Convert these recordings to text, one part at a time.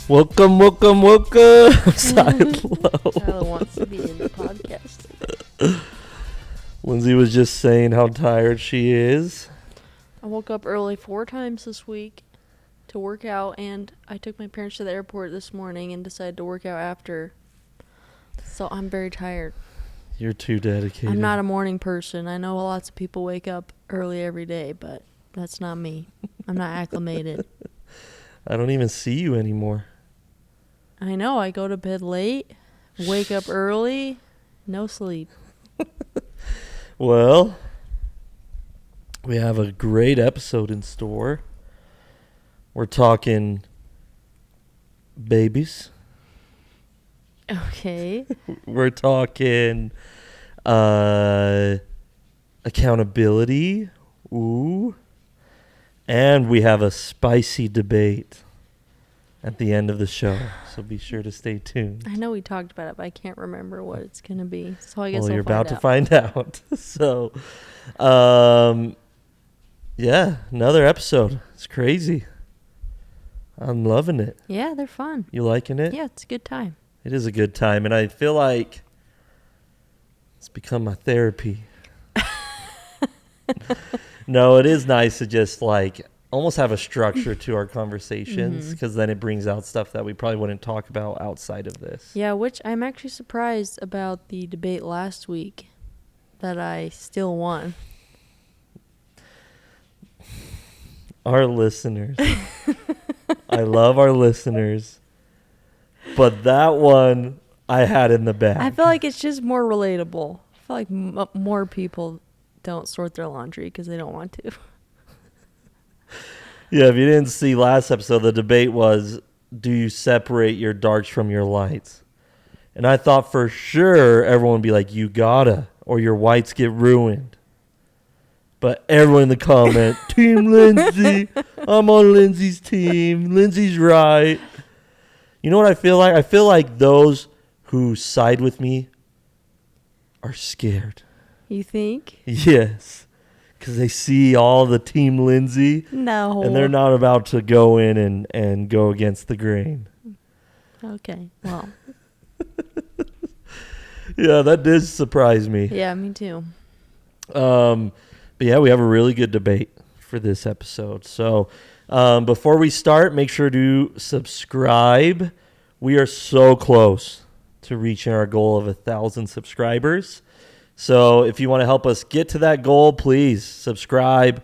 Welcome. Silo. Tyler wants to be in the podcast. Lindsay was just saying how tired she is. I woke up early 4 times this week to work out, and I took my parents to the airport this morning and decided to work out after. So I'm very tired. You're too dedicated. I'm not a morning person. I know lots of people wake up early every day, but that's not me. I'm not acclimated. I don't even see you anymore. I know. I go to bed late, wake up early, no sleep. Well, we have a great episode in store. We're talking babies. Okay. We're talking accountability. Ooh. And we have a spicy debate at the end of the show. So be sure to stay tuned. I know we talked about it, but I can't remember what it's going to be. So I guess Well, I'll you're find about out. to find out. So, yeah, another episode. It's crazy. I'm loving it. Yeah, they're fun. You liking it? Yeah, it's a good time. It is a good time, and I feel like it's become my therapy. No, it is nice to just like almost have a structure to our conversations, because then it brings out stuff that we probably wouldn't talk about outside of this. Yeah, which I'm actually surprised about the debate last week that I still won. Our listeners. I love our listeners. But that one I had in the bag. I feel like it's just more relatable. I feel like more people don't sort their laundry because they don't want to. Yeah, if you didn't see last episode, the debate was, do you separate your darks from your lights? And I thought for sure everyone would be like, you gotta, or your whites get ruined. But everyone in the comment, Team Lindsay, I'm on Lindsay's team. Lindsay's right. You know what I feel like? I feel like those who side with me are scared. You think? Yes. Because they see all the Team Lindsay. No. And they're not about to go in and go against the grain. Okay, well. Yeah, that did surprise me. Yeah, me too. But yeah, we have a really good debate for this episode. So before we start, make sure to subscribe. We are so close to reaching our goal of 1,000 subscribers. So if you want to help us get to that goal, please subscribe,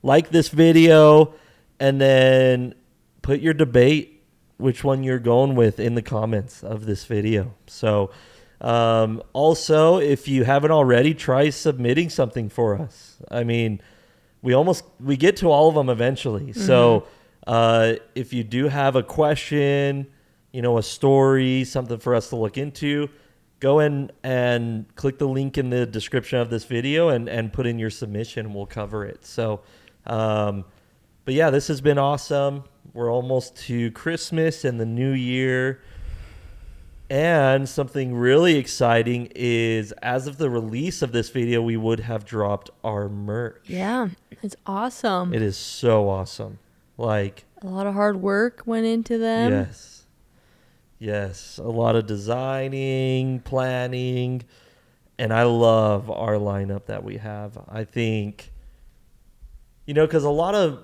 like this video, and then put your debate, which one you're going with, in the comments of this video. So also, if you haven't already, try submitting something for us. I mean, we get to all of them eventually. So if you do have a question, a story, something for us to look into, go in and click the link in the description of this video and put in your submission. We'll cover it. So, but yeah, this has been awesome. We're almost to Christmas and the new year. And something really exciting is, as of the release of this video, we would have dropped our merch. Yeah, it's awesome. It is so awesome. Like, a lot of hard work went into them. Yes, a lot of designing, planning, and I love our lineup that we have. I think, because a lot of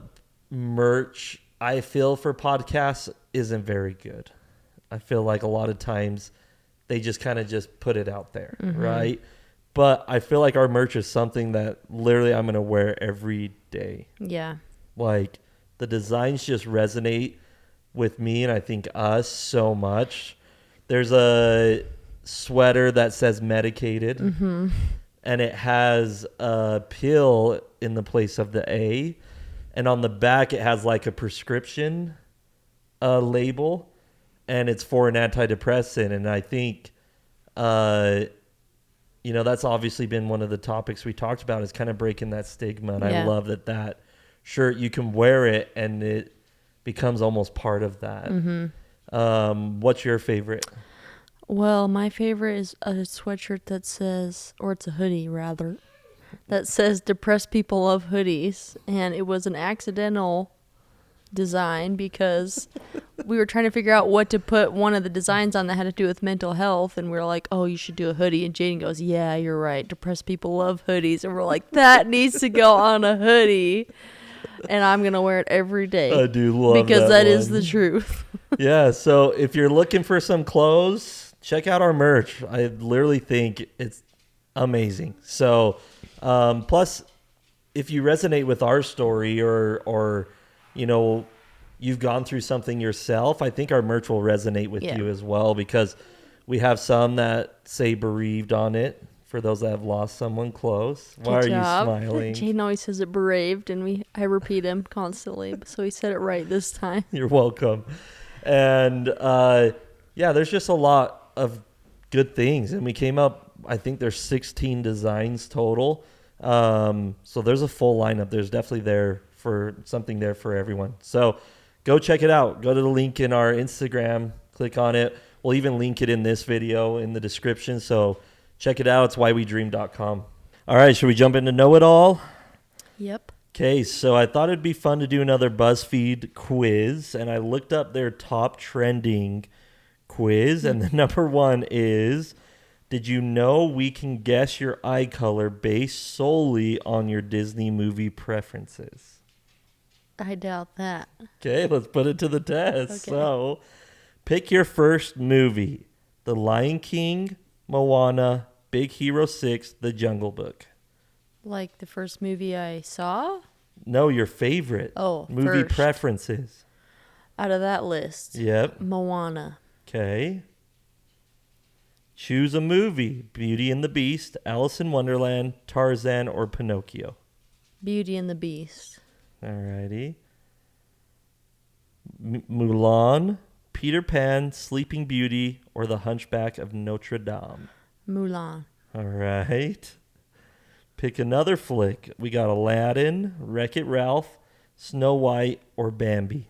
merch, I feel, for podcasts isn't very good. I feel like a lot of times they just kind of just put it out there, right? But I feel like our merch is something that literally I'm going to wear every day. Yeah. Like, the designs just resonate with me and I think us so much. There's a sweater that says medicated, and it has a pill in the place of the A, and on the back it has like a prescription label, and it's for an antidepressant. And I think that's obviously been one of the topics we talked about, is kind of breaking that stigma. And I love that shirt, you can wear it and it becomes almost part of that. What's your favorite? Well, my favorite is a sweatshirt that says, or it's a hoodie rather, that says "Depressed people love hoodies," and it was an accidental design because we were trying to figure out what to put one of the designs on that had to do with mental health, and we were like, oh, you should do a hoodie. And Jaden goes, yeah, you're right, depressed people love hoodies. And we're like, that needs to go on a hoodie, and I'm gonna wear it every day. I do love because that is one. the truth. Yeah, so if you're looking for some clothes, check out our merch. I literally think it's amazing. So plus if you resonate with our story or you know, you've gone through something yourself, I think our merch will resonate with you as well, because we have some that say bereaved on it for those that have lost someone close. Why are you smiling? Jaden always says it bereaved, and I repeat him constantly, so he said it right this time. You're welcome. And there's just a lot of good things, and we came up, I think there's 16 designs total. So there's a full lineup. There's definitely something there for everyone. So go check it out. Go to the link in our Instagram, click on it. We'll even link it in this video in the description. So check it out. It's whywedream.com. All right, should we jump into Know It All? Yep. Okay, so I thought it'd be fun to do another BuzzFeed quiz, and I looked up their top trending quiz, and the number one is, did you know we can guess your eye color based solely on your Disney movie preferences? I doubt that. Okay, let's put it to the test. Okay. So, pick your first movie. The Lion King, Moana, Big Hero 6, The Jungle Book. Like the first movie I saw? No, your favorite. Movie first. preferences. Out of that list. Yep. Moana. Okay. Choose a movie. Beauty and the Beast, Alice in Wonderland, Tarzan, or Pinocchio. Beauty and the Beast. Alrighty. Mulan, Peter Pan, Sleeping Beauty, or The Hunchback of Notre Dame. Mulan. All right. Pick another flick. We got Aladdin, Wreck-It Ralph, Snow White, or Bambi.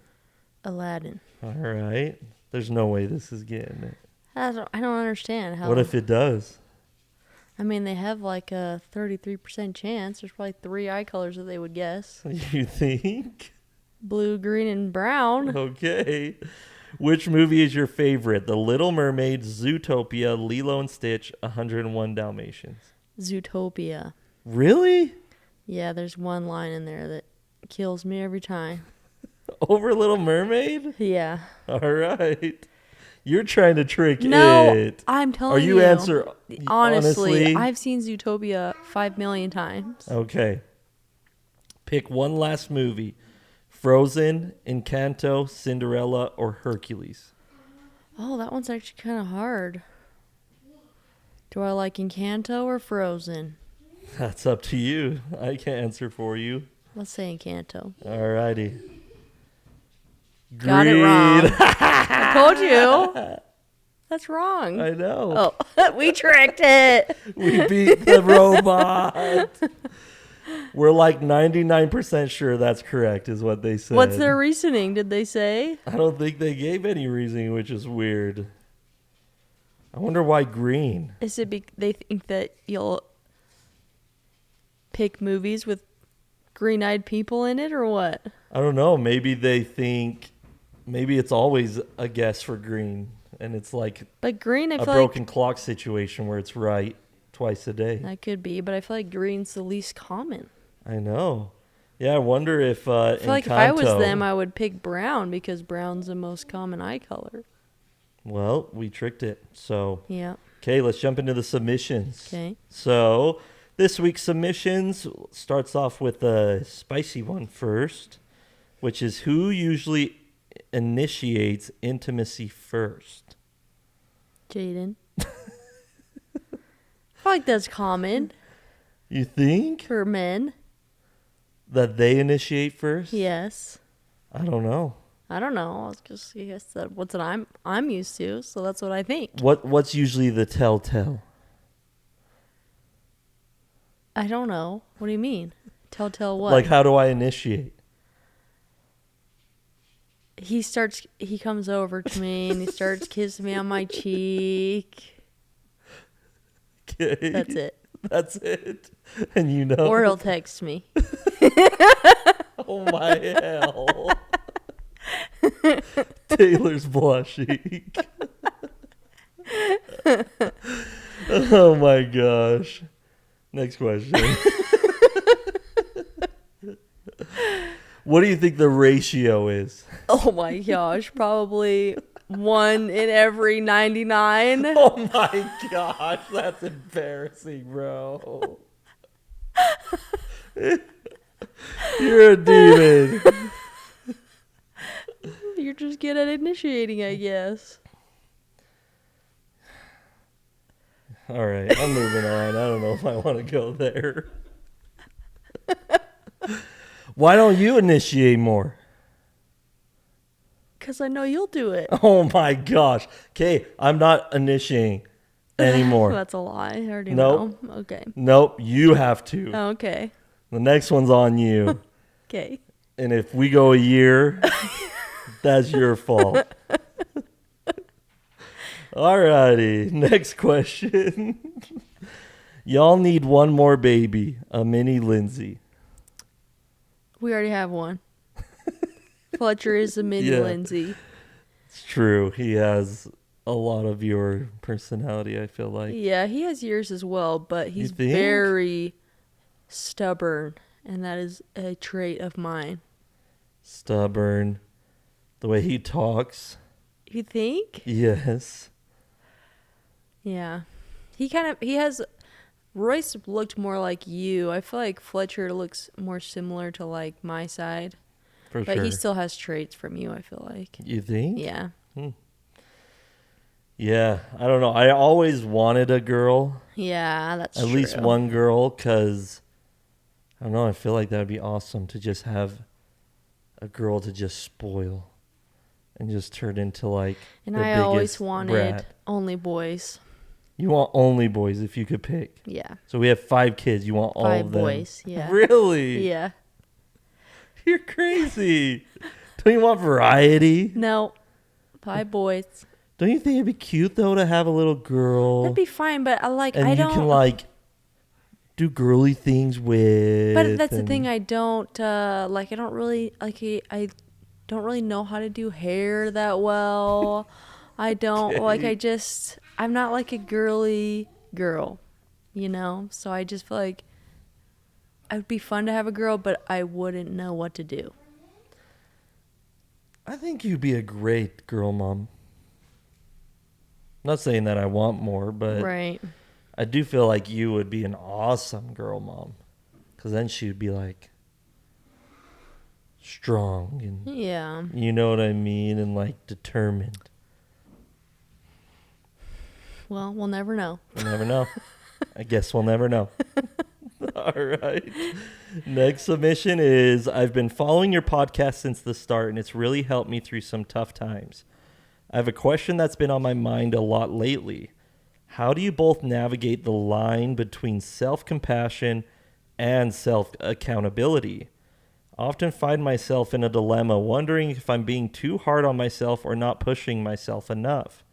Aladdin. All right. There's no way this is getting it. I don't understand how. What if it does? I mean, they have like a 33% chance. There's probably 3 eye colors that they would guess. You think? Blue, green, and brown. Okay. Which movie is your favorite? The Little Mermaid, Zootopia, Lilo and Stitch, 101 Dalmatians. Zootopia. Really? Yeah, there's one line in there that kills me every time. Over Little Mermaid? Yeah. All right. You're trying to trick No, it. I'm telling you. Are you answer honestly? I've seen Zootopia 5 million times. Okay. Pick one last movie. Frozen, Encanto, Cinderella, or Hercules. Oh, that one's actually kind of hard. Do I like Encanto or Frozen? That's up to you. I can't answer for you. Let's say Encanto. All righty. Got it wrong. I told you. That's wrong. I know. Oh, we tricked it. We beat the robot. We're like 99% sure that's correct, is what they said. What's their reasoning? Did they say? I don't think they gave any reasoning, which is weird. I wonder why green. Is it they think that you'll pick movies with green-eyed people in it, or what? I don't know. Maybe they think maybe it's always a guess for green, and it's like but green, I a feel broken clock situation where it's right twice a day. That could be, but I feel like green's the least common. I know. Yeah, I wonder if I feel like if I was them, I would pick brown because brown's the most common eye color. Well, we tricked it. So yeah. Okay, let's jump into the submissions. Okay. So this week's submissions starts off with a spicy one first, which is who usually initiates intimacy first? Jaden. I feel like that's common. You think? For men. That they initiate first? Yes. I don't know. I don't know. I was just guess that what's what I'm used to, so that's what I think. What's usually the telltale? I don't know. What do you mean? Telltale what? Like, how do I initiate? He comes over to me and he starts kissing me on my cheek. Okay. That's it. That's it. And you know. Or he'll text me. Oh my hell. Taylor's blushing. Oh my gosh. Next question. What do you think the ratio is? Oh my gosh, probably 1 in every 99. Oh my gosh, that's embarrassing, bro. You're a demon. You're just good at initiating, I guess. All right, I'm moving on. I don't know if I want to go there. Why don't you initiate more? Because I know you'll do it. Oh my gosh. Okay, I'm not initiating anymore. That's a lie. I already Nope. know. Okay. Nope, you have to. Okay. The next one's on you. Okay. And if we go a year, that's your fault. Alrighty, next question. Y'all need one more baby, a mini Lindsay. We already have one. Fletcher is a mini Yeah. Lindsay. It's true. He has a lot of your personality, I feel like. Yeah, he has yours as well, but he's think? very stubborn, and that is a trait of mine. Stubborn. The way he talks. You think? Yes. Yeah. He has Royce looked more like you. I feel like Fletcher looks more similar to like my side. For But sure. he still has traits from you, I feel like. You think? Yeah. Yeah. I don't know. I always wanted a girl. Yeah, that's At true. least one girl, because, I don't know, I feel like that would be awesome to just have a girl to just spoil and just turn into like And the I always biggest wanted brat. only boys. You want only boys if you could pick. Yeah. So we have 5 kids. You want all 5 of them. boys. Yeah. Really? Yeah. You're crazy. Don't you want variety? No. 5 boys. Don't you think it'd be cute though to have a little girl? That'd be fine, but and I you don't can like do girly things with. But that's the and- thing, I don't like I don't really I don't really know how to do hair that well. I don't like I'm not like a girly girl, you know? So I just feel like it would be fun to have a girl, but I wouldn't know what to do. I think you'd be a great girl mom. Not saying that I want more, but Right. I do feel like you would be an awesome girl mom. Because then she would be like strong and Yeah. you know what I mean, and like determined. Well, we'll never know. We'll never know. I guess we'll never know. All right. Next submission is, I've been following your podcast since the start, and it's really helped me through some tough times. I have a question that's been on my mind a lot lately. How do you both navigate the line between self-compassion and self-accountability? I often find myself in a dilemma, wondering if I'm being too hard on myself or not pushing myself enough.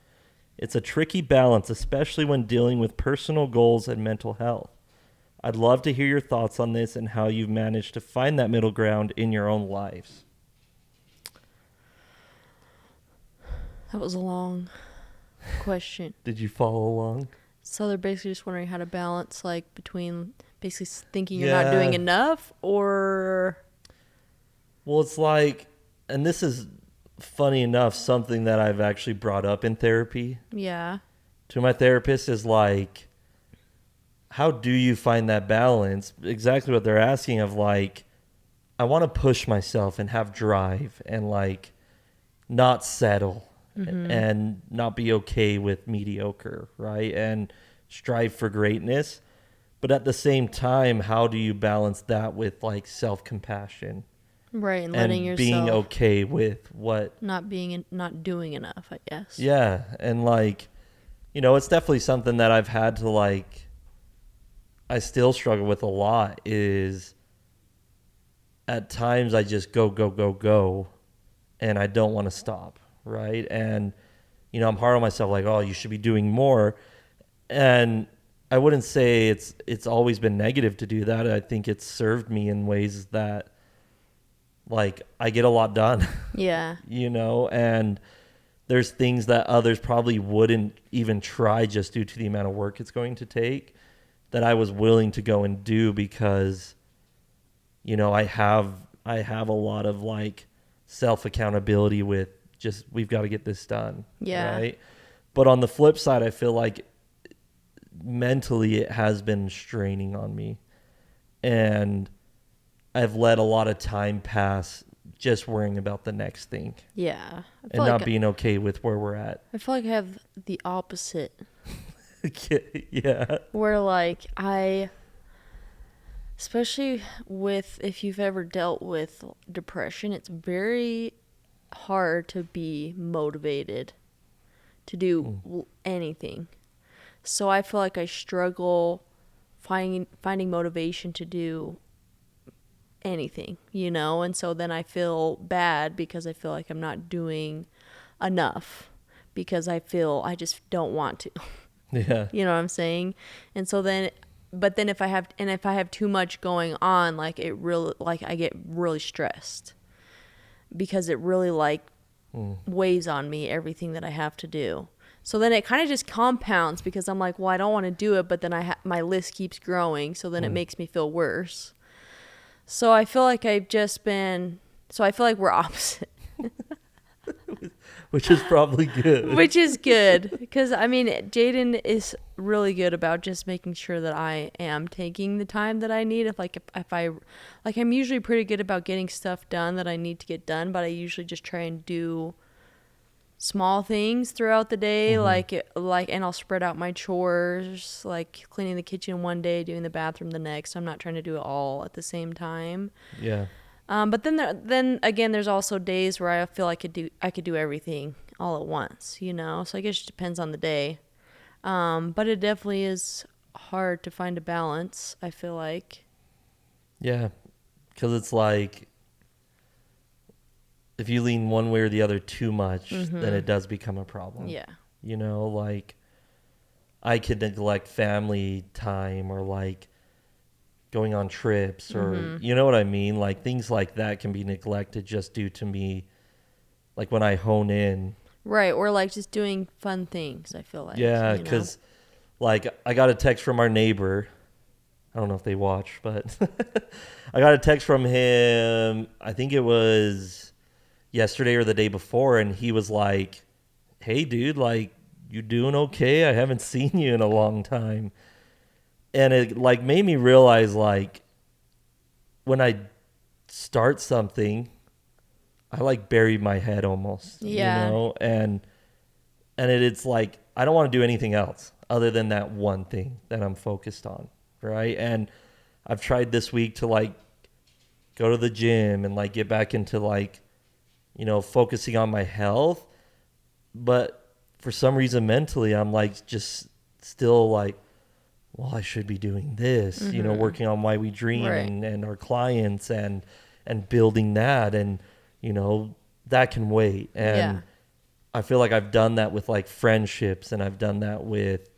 It's a tricky balance, especially when dealing with personal goals and mental health. I'd love to hear your thoughts on this and how you've managed to find that middle ground in your own lives. That was a long question. Did you follow along? So they're basically just wondering how to balance like between basically thinking you're not doing enough or Well, it's like, and this is funny enough, something that I've actually brought up in therapy yeah. to my therapist is like, how do you find that balance? Exactly what they're asking of like, I want to push myself and have drive and like not settle and not be okay with mediocre, right? And strive for greatness. But at the same time, how do you balance that with like self-compassion? Right, and letting and yourself being okay with what not doing enough, I guess. yeah, and like, you know, it's definitely something that I've had to like, I still struggle with a lot, is at times I just go and I don't want to stop, right? And you know, I'm hard on myself, like, oh, you should be doing more. And I wouldn't say it's always been negative to do that. I think it's served me in ways that like I get a lot done, Yeah. you know, and there's things that others probably wouldn't even try just due to the amount of work it's going to take that I was willing to go and do because, you know, I have a lot of like self accountability with just we've got to get this done. Yeah. Right. But on the flip side, I feel like mentally it has been straining on me. And I've let a lot of time pass just worrying about the next thing Yeah. and not being okay with where we're at. I feel like I have the opposite. Yeah. Where like especially with, if you've ever dealt with depression, it's very hard to be motivated to do anything. So I feel like I struggle finding motivation to do anything, you know? And so then I feel bad because I feel like I'm not doing enough because I just don't want to. Yeah. You know what I'm saying? And so then, but then if I have too much going on, like I get really stressed because it really weighs on me, everything that I have to do. So then it kind of just compounds because I'm like, well, I don't want to do it, but then my list keeps growing. So then it makes me feel worse. So I feel like I feel like we're opposite. Which is probably good. Which is good because I mean, Jaden is really good about just making sure that I am taking the time that I need. I'm usually pretty good about getting stuff done that I need to get done, but I usually just try and do small things throughout the day, and I'll spread out my chores, like cleaning the kitchen one day, doing the bathroom the next. So I'm not trying to do it all at the same time. Yeah. But then again, there's also days where I feel I could do everything all at once, you know. So I guess it depends on the day. But it definitely is hard to find a balance, I feel like. Yeah, because it's like if you lean one way or the other too much, then it does become a problem. Yeah. You know, like I could neglect family time or like going on trips or you know what I mean? Like things like that can be neglected just due to me, like when I hone in. Right, or like just doing fun things, I feel like. Yeah, because like I got a text from our neighbor. I don't know if they watch, but I got a text from him. I think it was yesterday or the day before, and he was like, "Hey, dude, like, you doing okay? I haven't seen you in a long time." And it like made me realize, like, when I start something, I like bury my head almost, Yeah. you know, and it's like I don't want to do anything else other than that one thing that I'm focused on, right? And I've tried this week to like go to the gym and like get back into like, you know, focusing on my health, but for some reason mentally I'm like just still like, well, I should be doing this, you know, working on Why We Dream Right. and our clients and building that, and you know that can wait. And Yeah. I feel like I've done that with like friendships, and I've done that with,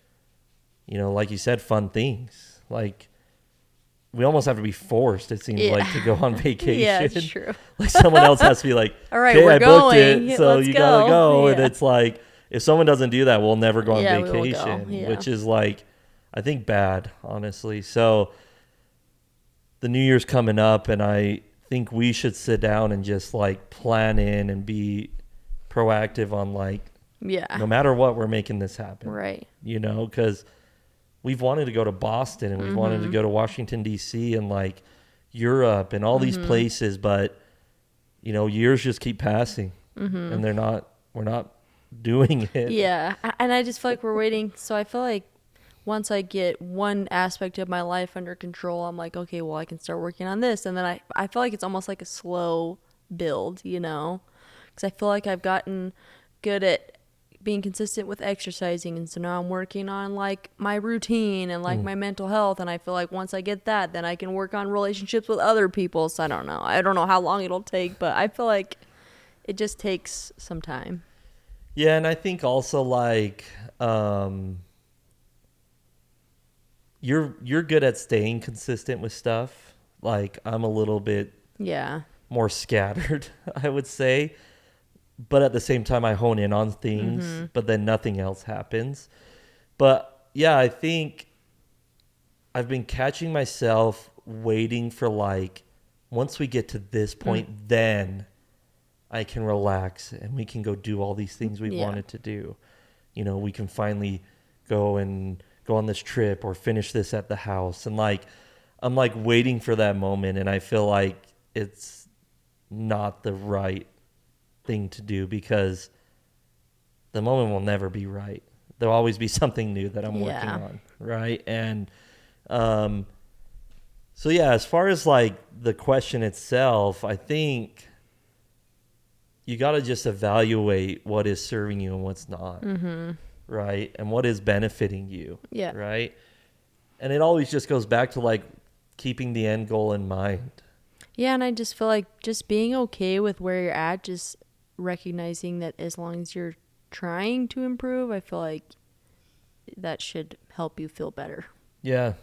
you know, like you said, fun things. Like we almost have to be forced, it seems like, to go on vacation. Yeah, it's true. Like someone else has to be like, All right, okay, we're I booked going. it, so Let's you gotta go. And Yeah. it's like, if someone doesn't do that, we'll never go on Yeah, we will go. vacation, Yeah. which is like, I think bad, honestly. So the New Year's coming up, and I think we should sit down and just like plan in and be proactive on like, Yeah. no matter what, we're making this happen. Right. You know, because we've wanted to go to Boston and we've wanted to go to Washington, D.C. and like Europe and all these places, but you know, years just keep passing and we're not doing it. Yeah. And I just feel like we're waiting. So I feel like once I get one aspect of my life under control, I'm like, okay, well, I can start working on this. And then I feel like it's almost like a slow build, you know, because I feel like I've gotten good at being consistent with exercising, and so now I'm working on like my routine and like my mental health, and I feel like once I get that, then I can work on relationships with other people. So I don't know how long it'll take, but I feel like it just takes some time. Yeah, and I think also like you're good at staying consistent with stuff. Like I'm a little bit Yeah. more scattered, I would say. But at the same time, I hone in on things, but then nothing else happens. But yeah, I think I've been catching myself waiting for like, once we get to this point, then I can relax and we can go do all these things we wanted to do. You know, we can finally go on this trip or finish this at the house. And like, I'm like waiting for that moment, and I feel like it's not the right thing to do because the moment will never be right. There'll always be something new that I'm working on, right? And so yeah, as far as like the question itself, I think you got to just evaluate what is serving you and what's not, right? And what is benefiting you, right? And it always just goes back to like keeping the end goal in mind. Yeah, and I just feel like just being okay with where you're at, just recognizing that as long as you're trying to improve, I feel like that should help you feel better. Yeah.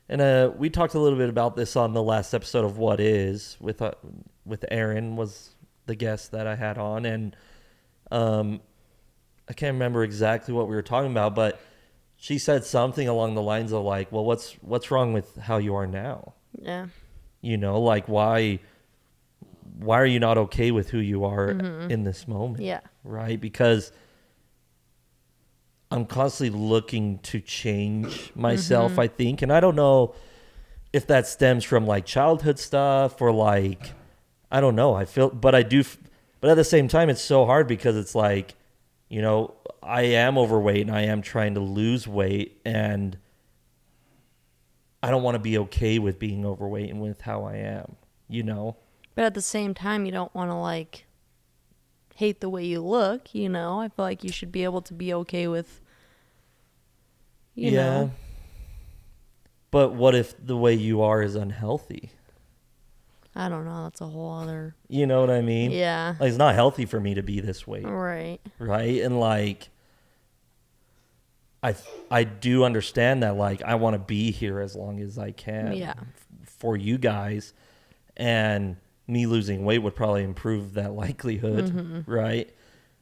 And we talked a little bit about this on the last episode of What Is with Aaron was the guest that I had on, and I can't remember exactly what we were talking about, but she said something along the lines of like, well, what's wrong with how you are now? Yeah. You know, like why are you not okay with who you are in this moment? Yeah. Right? Because I'm constantly looking to change myself, I think. And I don't know if that stems from like childhood stuff or like, I don't know. But at the same time, it's so hard because it's like, you know, I am overweight and I am trying to lose weight, and I don't want to be okay with being overweight and with how I am, you know? But at the same time, you don't want to like hate the way you look, you know? I feel like you should be able to be okay with, you know. But what if the way you are is unhealthy? I don't know. That's a whole other. You know what I mean? Yeah. Like, it's not healthy for me to be this weight. Right. Right? And like, I do understand that, like, I want to be here as long as I can for you guys, and me losing weight would probably improve that likelihood, right?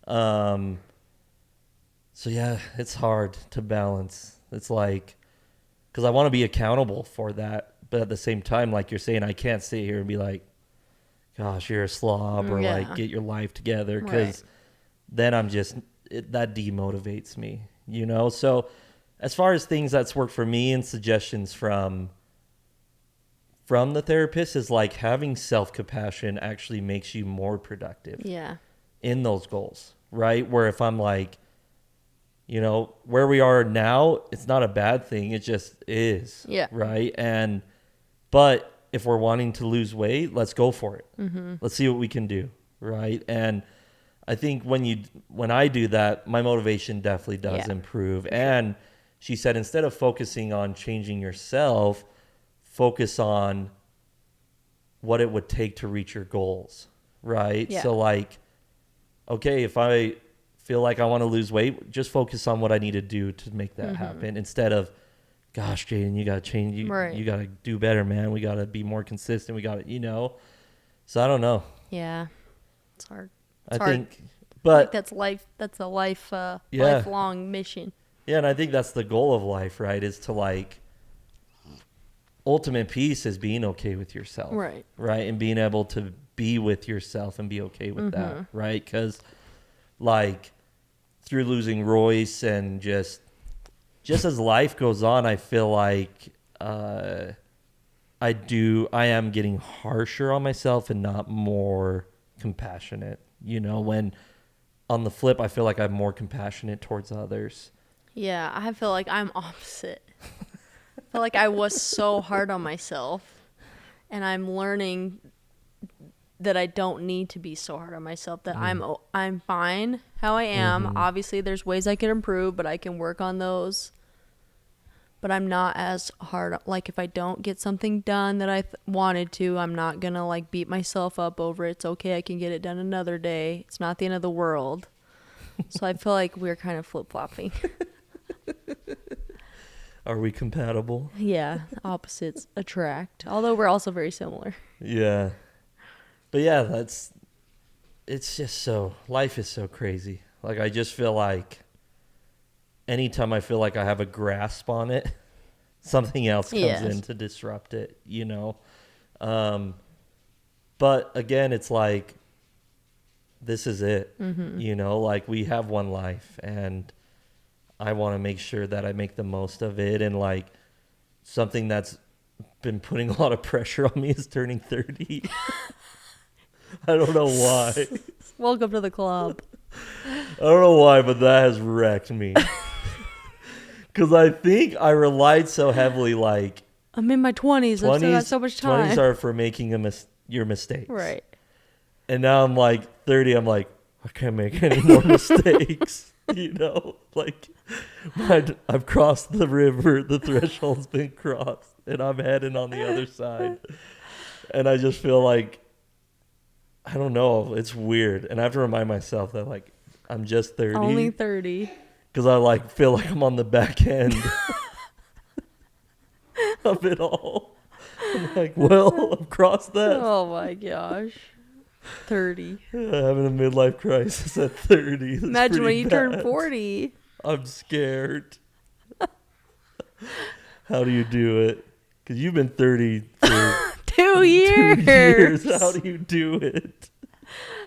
So yeah, it's hard to balance. It's like, because I want to be accountable for that, but at the same time, like you're saying, I can't sit here and be like, gosh, you're a slob, or like, get your life together, because then that demotivates me, you know? So as far as things that's worked for me and suggestions from the therapist is like, having self-compassion actually makes you more productive in those goals, right? Where if I'm like, you know, where we are now, it's not a bad thing. It just is, right? But if we're wanting to lose weight, let's go for it. Let's see what we can do, right? And I think when I do that, my motivation definitely does improve. And she said, instead of focusing on changing yourself, focus on what it would take to reach your goals, right? So like, okay, if I feel like I want to lose weight, just focus on what I need to do to make that happen, instead of, gosh, Jaden, you got to change. You got to do better, man. We got to be more consistent. We got to, you know. So I don't know. Yeah. It's hard. I think, but that's life. That's a lifelong mission. Yeah, and I think that's the goal of life, right? Is to like, ultimate peace is being okay with yourself, right? And being able to be with yourself and be okay with that, right? Because like, through losing Royce and just as life goes on, I feel like I am getting harsher on myself and not more compassionate, you know, when on the flip, I feel like I'm more compassionate towards others. Yeah, I feel like I'm opposite. I feel like I was so hard on myself, and I'm learning that I don't need to be so hard on myself, that I'm fine how I am. Obviously, there's ways I can improve, but I can work on those. But I'm not as hard. Like, if I don't get something done that I wanted to, I'm not going to, like, beat myself up over it. It's okay. I can get it done another day. It's not the end of the world. So I feel like we're kind of flip-flopping. Are we compatible? Yeah. Opposites attract. Although we're also very similar. Yeah. But yeah, it's just life is so crazy. Like, I just feel like anytime I feel like I have a grasp on it, something else comes in to disrupt it, you know? But again, it's like, this is it, you know? Like, we have one life, and I want to make sure that I make the most of it. And like, something that's been putting a lot of pressure on me is turning 30. I don't know why. Welcome to the club. I don't know why, but that has wrecked me. Because I think I relied so heavily, like, I'm in my 20s. I've still got so much time. 20s are for making your mistakes. Right. And now I'm like 30, I'm like, I can't make any more mistakes. You know, like, I've crossed the river, the threshold's been crossed, and I'm heading on the other side. And I just feel like, I don't know, it's weird. And I have to remind myself that, like, I'm just 30. Only 30. Because I, like, feel like I'm on the back end of it all. I'm like, well, I've crossed that. Oh my gosh. 30. Having a midlife crisis at 30. That's Imagine when you bad. turn 40. I'm scared. How do you do it? Because you've been 30 for 2 years. 2 years. How do you do it?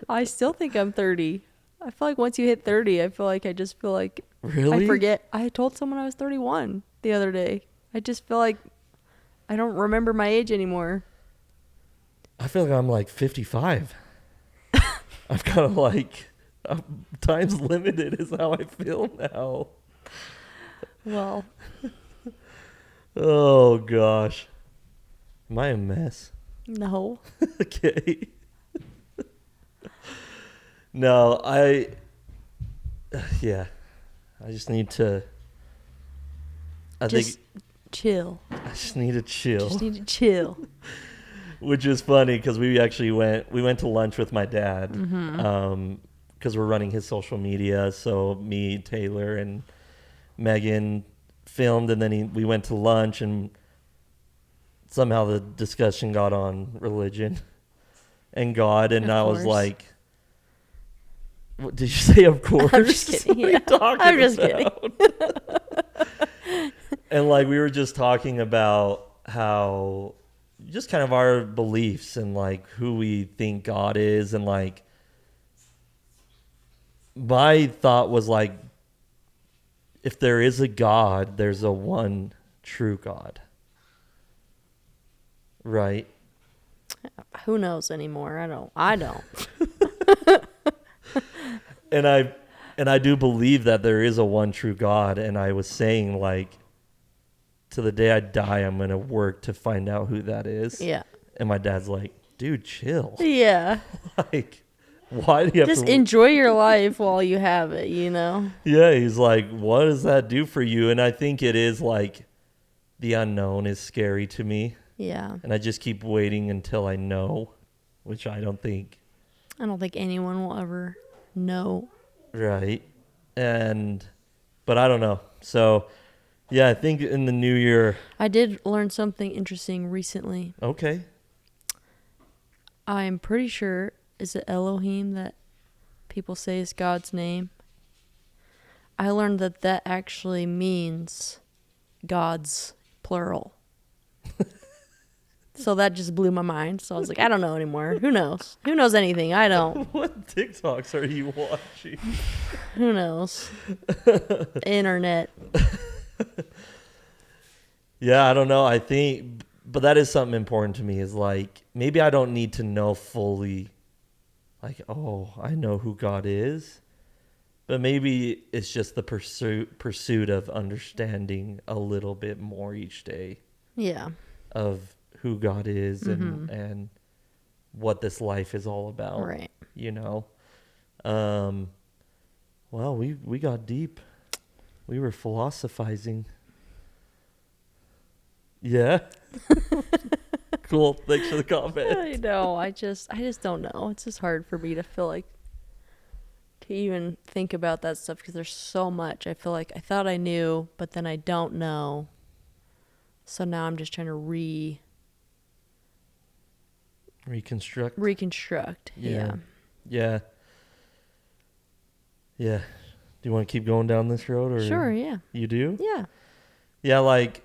I still think I'm 30. I feel like once you hit 30, I feel like Really? I forget. I told someone I was 31 the other day. I just feel like I don't remember my age anymore. I feel like I'm like 55. I've got to like, time's limited is how I feel now. Well, Oh gosh. Am I a mess? no. Okay. No, yeah. I just need to, Just chill. I just need to chill. Just need to chill. Which is funny because we went to lunch with my dad because we're running his social media. So me, Taylor, and Megan filmed, and then we went to lunch, and somehow the discussion got on religion and God, and I was like, what did you say? Of course. I'm just kidding. Yeah. I'm just kidding. And like, we were just talking about how just kind of our beliefs and like who we think God is. And like, my thought was like, if there is a God, there's a one true God. Right? Who knows anymore? I don't. And I do believe that there is a one true God. And I was saying, like, to the day I die, I'm going to work to find out who that is. Yeah. And my dad's like, dude, chill. Yeah. Like, why do you have Just to... enjoy your life while you have it, you know? Yeah, he's like, what does that do for you? And I think it is like, the unknown is scary to me. Yeah. And I just keep waiting until I know, which I don't think. anyone will ever know. Right. But I don't know. So, yeah, I think in the new year. I did learn something interesting recently. Okay. I'm pretty sure, is it Elohim that people say is God's name? I learned that actually means God's plural. So that just blew my mind. So I was like, I don't know anymore. Who knows? Who knows anything? I don't. What TikToks are you watching? Who knows? Internet. Yeah, I don't know. I think, but that is something important to me, is like, maybe I don't need to know fully, like, oh, I know who God is. But maybe it's just the pursuit of understanding a little bit more each day. Yeah. Of who God is and what this life is all about. Right. You know? Well, we got deep. We were philosophizing. Yeah. Cool. Thanks for the comment. I know. I just don't know. It's just hard for me to feel like to even think about that stuff because there's so much. I feel like I thought I knew, but then I don't know. So now I'm just trying to Reconstruct. Yeah. Yeah. Yeah. Do you want to keep going down this road, or Sure, yeah. you do? Yeah. Yeah, like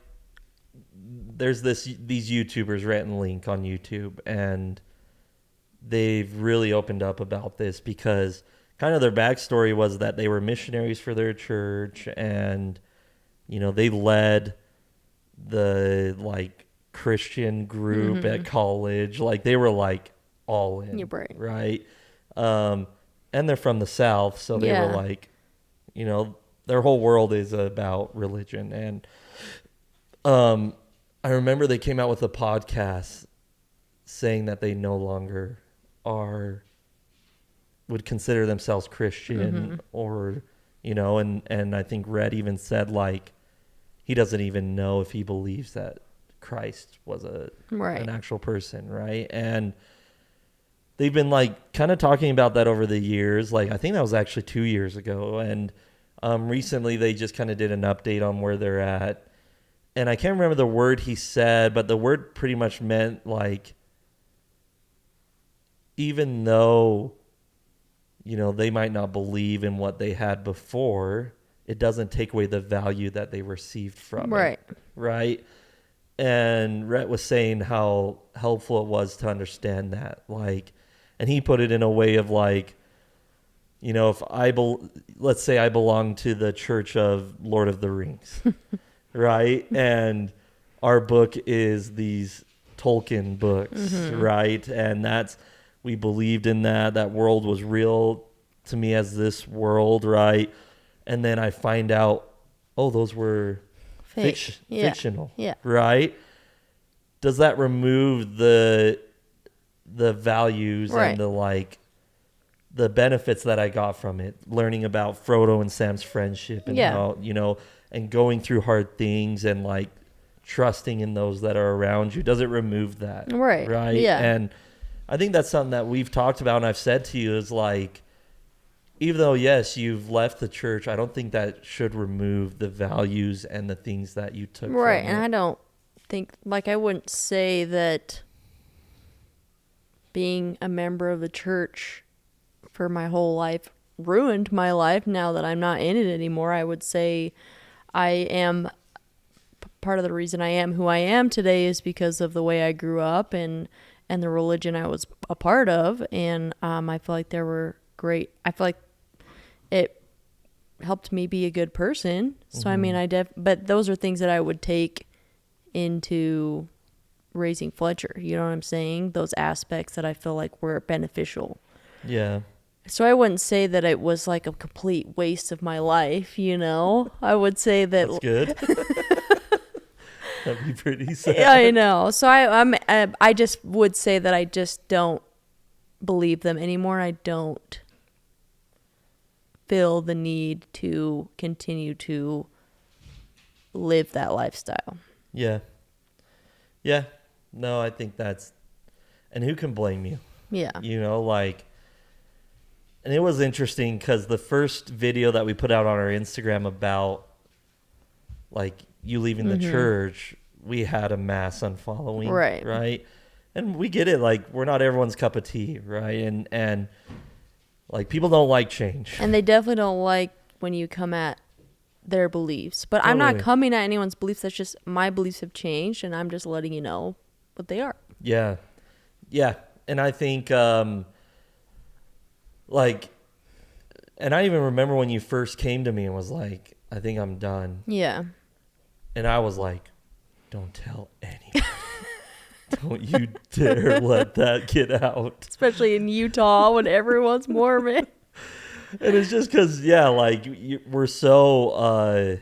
there's these YouTubers, Rhett and Link on YouTube, and they've really opened up about this because kind of their backstory was that they were missionaries for their church, and they led the like Christian group at college. Like they were like all in, You're right. right? And they're from the South, so they were Yeah. like, their whole world is about religion. And I remember they came out with a podcast saying that they no longer would consider themselves Christian, or and I think Red even said like he doesn't even know if he believes that Christ was an actual person, right? And they've been like kind of talking about that over the years. Like I think that was actually 2 years ago, and recently they just kind of did an update on where they're at. And I can't remember the word he said, but the word pretty much meant like, even though, they might not believe in what they had before, it doesn't take away the value that they received from it. Right. And Rhett was saying how helpful it was to understand that. Like, and he put it in a way of like, if let's say I belong to the Church of Lord of the Rings. Right? And our book is these Tolkien books, right? And we believed in that world was real to me as this world, right? And then I find out, oh, those were fictional, right? Does that remove the values and the benefits that I got from it? Learning about Frodo and Sam's friendship, and how, and going through hard things, and like trusting in those that are around you. Does it remove that? Right. Yeah. And I think that's something that we've talked about, and I've said to you is like, even though, yes, you've left the church, I don't think that should remove the values and the things that you took from it. And I don't think, I wouldn't say that being a member of the church for my whole life ruined my life now that I'm not in it anymore. I would say I am part of the reason I am who I am today is because of the way I grew up and the religion I was a part of. And I feel like I feel like it helped me be a good person. So, I mean, but those are things that I would take into raising Fletcher. You know what I'm saying? Those aspects that I feel like were beneficial. Yeah. So I wouldn't say that it was like a complete waste of my life, I would say that... That's good. That'd be pretty sad. Yeah, I know. So I just would say that I just don't believe them anymore. I don't feel the need to continue to live that lifestyle. Yeah. Yeah. No, I think and who can blame you? Yeah. And it was interesting because the first video that we put out on our Instagram about like you leaving the church, we had a mass unfollowing. Right. And we get it. Like, we're not everyone's cup of tea. Right. And like, people don't like change. And they definitely don't like when you come at their beliefs. But I'm not coming at anyone's beliefs. That's just my beliefs have changed, and I'm just letting you know what they are. Yeah. Yeah. And I think, and I even remember when you first came to me and was like, I think I'm done. Yeah. And I was like, don't tell anyone. Don't you dare let that get out. Especially in Utah when everyone's Mormon. And it's just because, we're so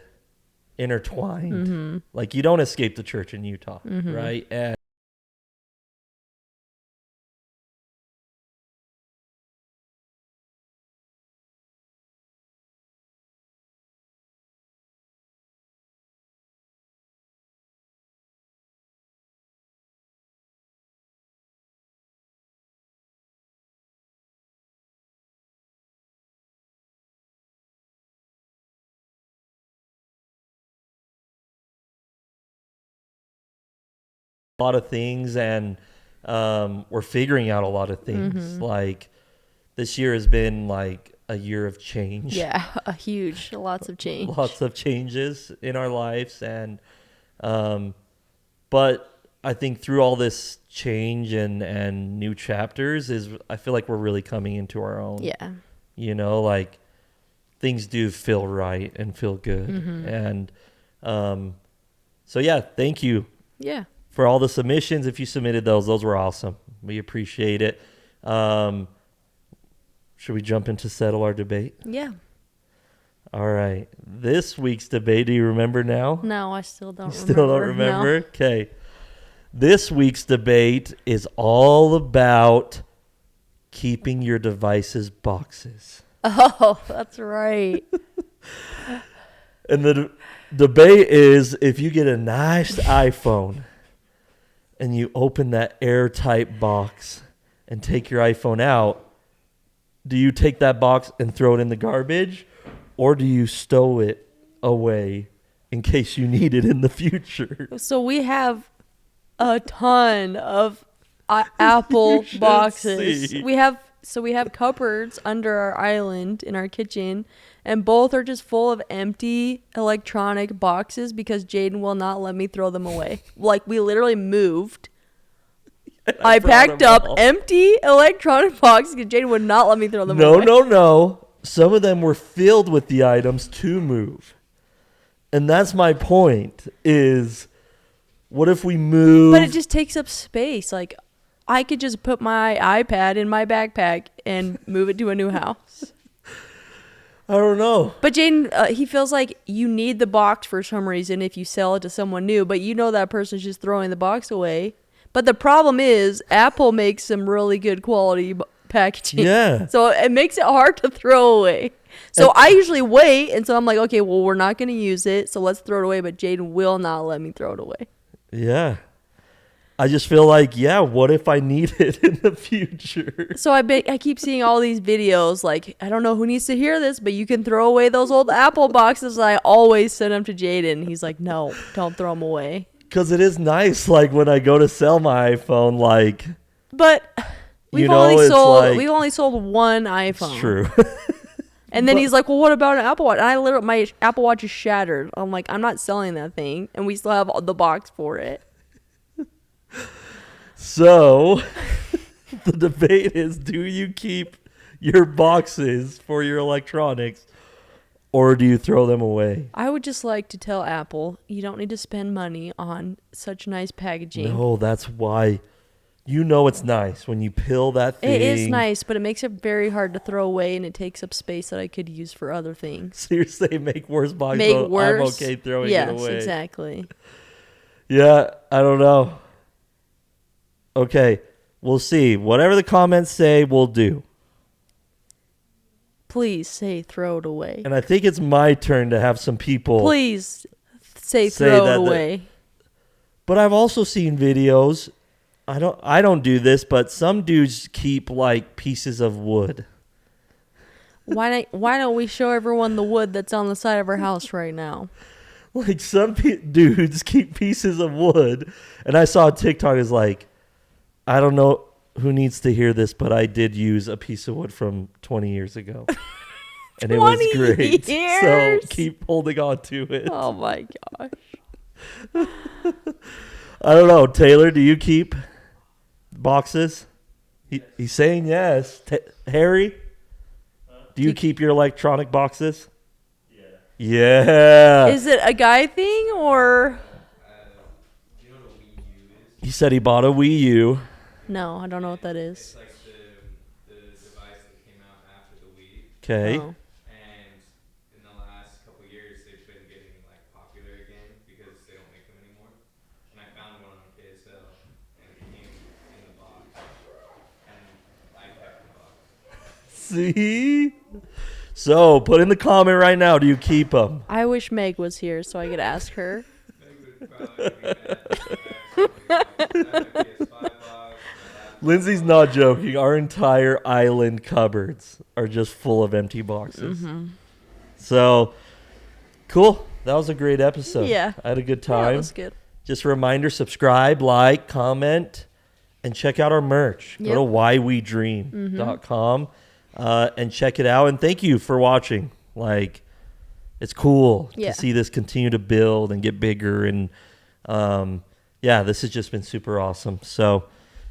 intertwined. Like, you don't escape the church in Utah, right? And a lot of things, and we're figuring out a lot of things. Mm-hmm. Like this year has been like a year of change. Yeah, lots of change. Lots of changes in our lives. And, but I think through all this change and new chapters I feel like we're really coming into our own. Yeah. You know, like things do feel right and feel good. Mm-hmm. And so, yeah, thank you Yeah. for all the submissions. If you submitted those were awesome. We appreciate it. Should we jump into settle our debate? Yeah. All right. This week's debate, do you remember now? No, I still don't remember. Still don't remember? No. Okay. This week's debate is all about keeping your devices boxes. Oh, that's right. And the debate is if you get a nice iPhone and you open that airtight box and take your iPhone out, do you take that box and throw it in the garbage, or do you stow it away in case you need it in the future? So we have a ton of Apple should boxes. see. We have cupboards under our island in our kitchen, and both are just full of empty electronic boxes because Jaden will not let me throw them away. Like, we literally moved. I packed up empty electronic boxes because Jaden would not let me throw them away. No. Some of them were filled with the items to move. And that's my point is, what if we move? But it just takes up space. Like, I could just put my iPad in my backpack and move it to a new house. I don't know. But Jaden, he feels like you need the box for some reason if you sell it to someone new, but you know that person's just throwing the box away. But the problem is Apple makes some really good quality packaging. Yeah. So it makes it hard to throw away. So I usually wait, and so I'm like, okay, well, we're not going to use it, so let's throw it away. But Jaden will not let me throw it away. Yeah. I just feel like, what if I need it in the future? So I keep seeing all these videos, like, I don't know who needs to hear this, but you can throw away those old Apple boxes. I always send them to Jaden. He's like, no, don't throw them away. Because it is nice, like, when I go to sell my iPhone, like... But we've only sold one iPhone. It's true. And then he's like, well, what about an Apple Watch? And my Apple Watch is shattered. I'm like, I'm not selling that thing. And we still have the box for it. So, the debate is, do you keep your boxes for your electronics, or do you throw them away? I would just like to tell Apple, you don't need to spend money on such nice packaging. No, that's why. You know it's nice when you peel that thing. It is nice, but it makes it very hard to throw away, and it takes up space that I could use for other things. So you're saying make worse boxes? Make worse. I'm okay throwing it away. Yes, exactly. Yeah, I don't know. Okay, we'll see. Whatever the comments say, we'll do. Please say throw it away. And I think it's my turn to have some people. Please say throw it away. But I've also seen videos. I don't do this, but some dudes keep like pieces of wood. Why don't we show everyone the wood that's on the side of our house right now? Like some dudes keep pieces of wood, and I saw a TikTok is like, I don't know who needs to hear this, but I did use a piece of wood from 20 years ago. And it was great. Years? So keep holding on to it. Oh my gosh. I don't know. Taylor, do you keep boxes? He's saying yes. Harry, do you keep your electronic boxes? Yeah. Is it a guy thing or? Do you know what a Wii U is? He said he bought a Wii U. No, I don't know what that It's is. like the device that came out after the Wii. Okay. Oh. And in the last couple of years, they've been getting like popular again because they don't make them anymore. And I found one on KSL, and it came in the box, and I kept the box. See? So, put in the comment right now, do you keep them? I wish Meg was here so I could ask her. Meg would probably be mad. I have a PS5 box. Lindsay's not joking. Our entire island cupboards are just full of empty boxes. Mm-hmm. So, cool. That was a great episode. Yeah. I had a good Yeah, time. that was good. Just a reminder, subscribe, like, comment, and check out our merch. Yep. Go to whywedream.com and check it out. And thank you for watching. Like, it's cool Yeah. to see this continue to build and get bigger. And this has just been super awesome. So,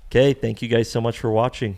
okay, thank you guys so much for watching.